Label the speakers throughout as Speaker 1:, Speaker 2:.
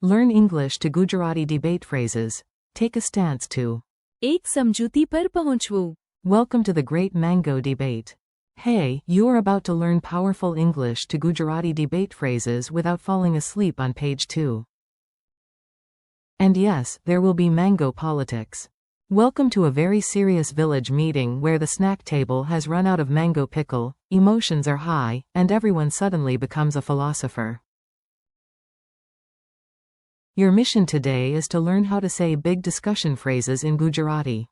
Speaker 1: Learn English to Gujarati debate phrases. Take a stance to.
Speaker 2: એક સમજૂતી પર પહોંચવું.
Speaker 1: Welcome to the Great Mango Debate. Hey, you are about to learn powerful English to Gujarati debate phrases without falling asleep on page 2. And yes, there will be mango politics. Welcome to a very serious village meeting where the snack table has run out of mango pickle, emotions are high, and everyone suddenly becomes a philosopher. Your mission today is to learn how to say big discussion phrases in Gujarati.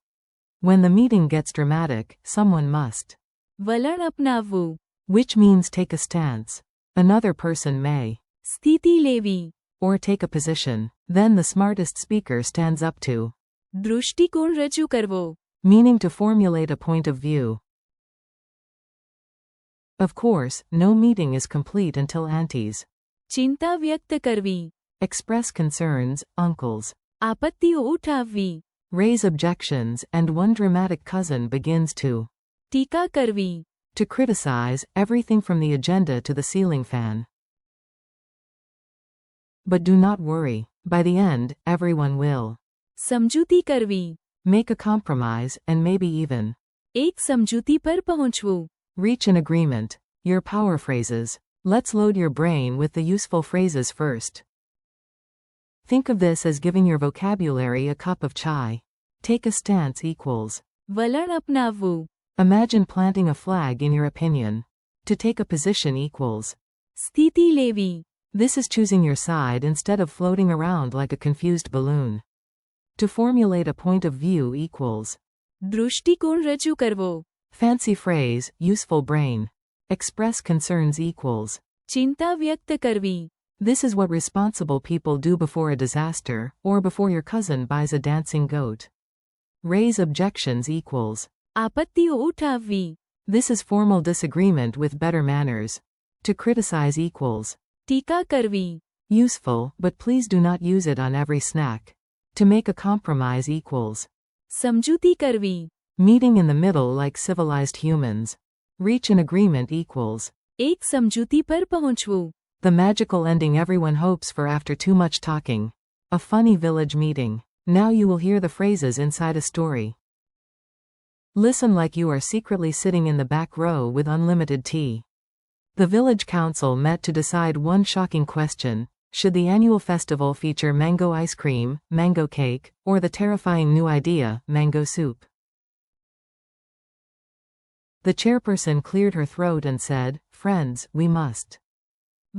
Speaker 1: When the meeting gets dramatic, someone must.
Speaker 2: વલણ અપનાવવું.
Speaker 1: Which means take a stance. Another person may.
Speaker 2: સ્થિતિ લેવી.
Speaker 1: Or take a position. Then the smartest speaker stands up to.
Speaker 2: દૃષ્ટિકોણ રજૂ કરવો.
Speaker 1: Meaning to formulate a point of view. Of course, no meeting is complete until aunties.
Speaker 2: ચિંતા વ્યક્ત કરવી.
Speaker 1: Express concerns, uncles.
Speaker 2: આપત્તિઓ ઉઠાવવી.
Speaker 1: Raise objections, and one dramatic cousin begins to.
Speaker 2: ટીકા કરવી.
Speaker 1: To criticize everything from the agenda to the ceiling fan. But do not worry. By the end, everyone will.
Speaker 2: સમજૂતી કરવી.
Speaker 1: Make a compromise, and maybe even.
Speaker 2: એક સમજૂતી પર પહોંચવું.
Speaker 1: Reach an agreement. Your power phrases. Let's load your brain with the useful phrases first. Think of this as giving your vocabulary a cup of chai. Take a stance equals.
Speaker 2: વલણ અપનાવવું.
Speaker 1: Imagine planting a flag in your opinion. To take a position equals.
Speaker 2: સ્થિતિ લેવી.
Speaker 1: This is choosing your side instead of floating around like a confused balloon. To formulate a point of view equals.
Speaker 2: દૃષ્ટિકોણ રજૂ કરવો.
Speaker 1: Fancy phrase, useful brain. Express concerns equals.
Speaker 2: ચિંતા વ્યક્ત કરવી.
Speaker 1: This is what responsible people do before a disaster, or before your cousin buys a dancing goat. Raise objections equals.
Speaker 2: આપત્તિઓ ઉઠાવવી.
Speaker 1: This is formal disagreement with better manners. To criticize equals.
Speaker 2: ટીકા કરવી.
Speaker 1: Useful, but please do not use it on every snack. To make a compromise equals.
Speaker 2: સમજૂતી કરવી.
Speaker 1: Meeting in the middle like civilized humans. Reach an agreement equals.
Speaker 2: એક સમજૂતી પર પહોંચવું.
Speaker 1: The magical ending everyone hopes for after too much talking. A funny village meeting. Now you will hear the phrases inside a story. Listen like you are secretly sitting in the back row with unlimited tea. The village council met to decide one shocking question: should the annual festival feature mango ice cream, mango cake, or the terrifying new idea, mango soup? The chairperson cleared her throat and said, "Friends, we must."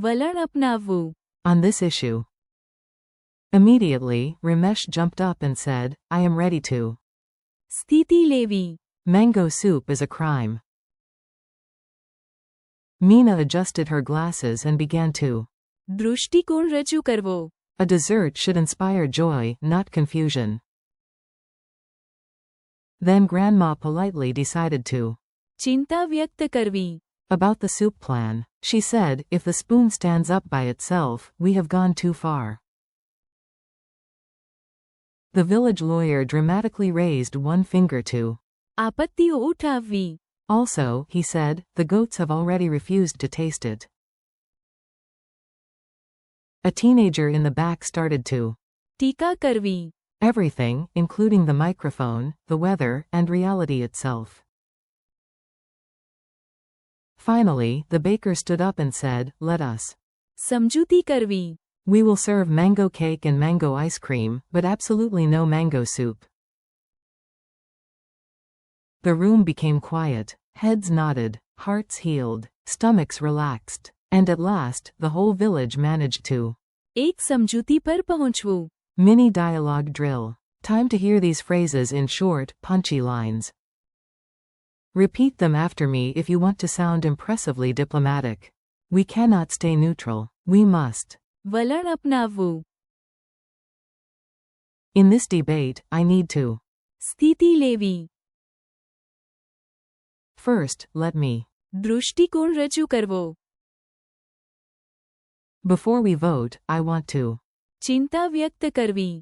Speaker 2: વલણ અપનાવવું.
Speaker 1: On this issue. Immediately, Ramesh jumped up and said, "I am ready to."
Speaker 2: સ્થિતિ લેવી.
Speaker 1: Mango soup is a crime. Meena adjusted her glasses and began to.
Speaker 2: દૃષ્ટિકોણ રજૂ કરવો.
Speaker 1: A dessert should inspire joy, not confusion. Then Grandma politely decided to.
Speaker 2: ચિંતા વ્યક્ત કરવી.
Speaker 1: About the soup plan, she said, if the spoon stands up by itself, we have gone too far. The village lawyer dramatically raised one finger to.
Speaker 2: આપત્તિઓ ઉઠાવવી.
Speaker 1: Also, he said, the goats have already refused to taste it. A teenager in the back started to.
Speaker 2: ટીકા કરવી.
Speaker 1: Everything, including the microphone, the weather, and reality itself. Finally, the baker stood up and said, "Let us."
Speaker 2: સમજૂતી કરવી.
Speaker 1: We will serve mango cake and mango ice cream, but absolutely no mango soup. The room became quiet, heads nodded, hearts healed, stomachs relaxed, and at last, the whole village managed to.
Speaker 2: એક સમજૂતી પર પહોંચવું.
Speaker 1: Mini dialogue drill. Time to hear these phrases in short, punchy lines. Repeat them after me if you want to sound impressively diplomatic. We cannot stay neutral. We must.
Speaker 2: વલણ અપનાવવું.
Speaker 1: In this debate, I need to.
Speaker 2: સ્થિતિ લેવી.
Speaker 1: First, let me.
Speaker 2: દૃષ્ટિકોણ રજૂ કરવો.
Speaker 1: Before we vote, I want to.
Speaker 2: ચિંતા વ્યક્ત કરવી.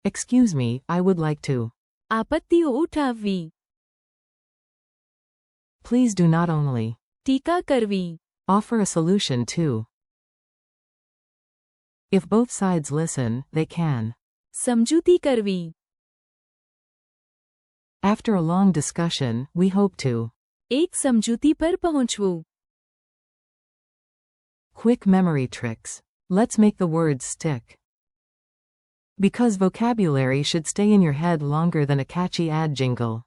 Speaker 1: Excuse me, I would like to.
Speaker 2: આપત્તિઓ ઉઠાવવી.
Speaker 1: Please do not only.
Speaker 2: ટીકા કરવી.
Speaker 1: Offer a solution to. If both sides listen, they can.
Speaker 2: સમજૂતી કરવી.
Speaker 1: After a long discussion, we hope to.
Speaker 2: એક સમજૂતી પર પહોંચવું.
Speaker 1: Quick memory tricks. Let's make the words stick. Because vocabulary should stay in your head longer than a catchy ad jingle.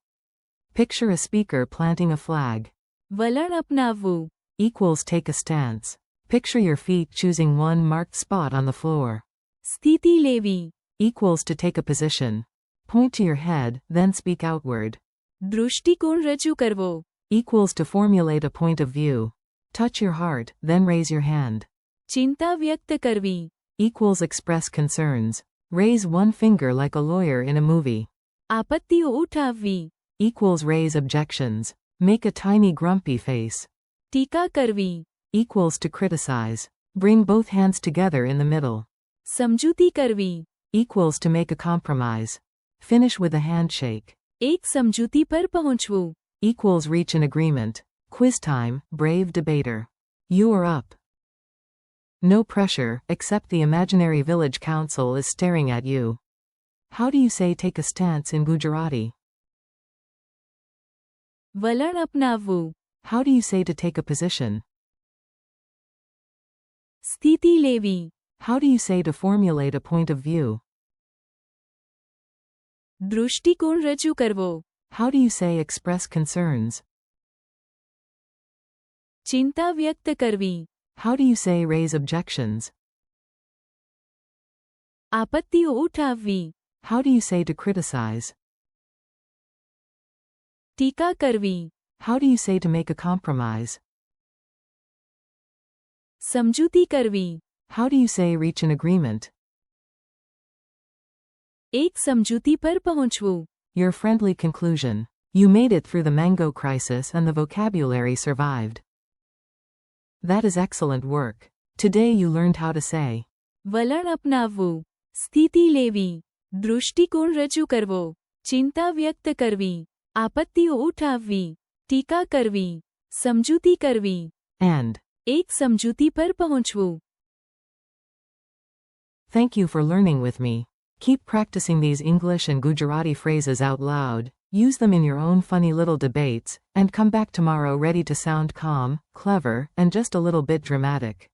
Speaker 1: Picture a speaker planting a flag.
Speaker 2: વલણ અપનાવવું.
Speaker 1: Equals take a stance. Picture your feet choosing one marked spot on the floor.
Speaker 2: સ્થિતિ લેવી.
Speaker 1: Equals to take a position. Point to your head, then speak outward.
Speaker 2: દૃષ્ટિકોણ રજૂ કરવો.
Speaker 1: Equals to formulate a point of view. Touch your heart, then raise your hand.
Speaker 2: ચિંતા વ્યક્ત કરવી.
Speaker 1: Equals express concerns. Raise one finger like a lawyer in a movie.
Speaker 2: આપત્તિઓ ઉઠાવવી.
Speaker 1: Equals raise objections. Make a tiny grumpy face.
Speaker 2: ટીકા કરવી.
Speaker 1: Equals to criticize. Bring both hands together in the middle.
Speaker 2: સમજૂતી કરવી.
Speaker 1: Equals to make a compromise. Finish with a handshake.
Speaker 2: એક સમજૂતી પર પહોંચવું.
Speaker 1: Equals reach an agreement. Quiz time, brave debater. You are up. No pressure, except the imaginary village council is staring at you. How do you say take a stance in Gujarati?
Speaker 2: વલણ અપનાવવું.
Speaker 1: How do you say to take a position?
Speaker 2: સ્થિતિ લેવી.
Speaker 1: How do you say to formulate a point of view?
Speaker 2: દૃષ્ટિકોણ રજૂ કરવો.
Speaker 1: How do you say express concerns?
Speaker 2: ચિંતા વ્યક્ત કરવી.
Speaker 1: How do you say raise objections?
Speaker 2: આપત્તિઓ ઉઠાવવી.
Speaker 1: How do you say to criticize?
Speaker 2: ટીકા કરવી.
Speaker 1: How do you say to make a compromise?
Speaker 2: સમજૂતી કરવી.
Speaker 1: How do you say reach an agreement?
Speaker 2: એક સમજૂતી પર પહોંચવું.
Speaker 1: Your friendly conclusion. You made it through the mango crisis and the vocabulary survived. That is excellent work. Today you learned how to say.
Speaker 2: વલણ અપનાવવું. સ્થિતિ લેવી. દૃષ્ટિકોણ રજૂ કરવો. ચિંતા વ્યક્ત કરવી. આપત્તિઓ ઉઠાવવી. ટીકા કરવી. સમજૂતી કરવી.
Speaker 1: And.
Speaker 2: એક સમજૂતી પર પહોંચવું.
Speaker 1: Thank you for learning with me. Keep practicing these English and Gujarati phrases out loud, use them in your own funny little debates, and come back tomorrow ready to sound calm, clever, and just a little bit dramatic.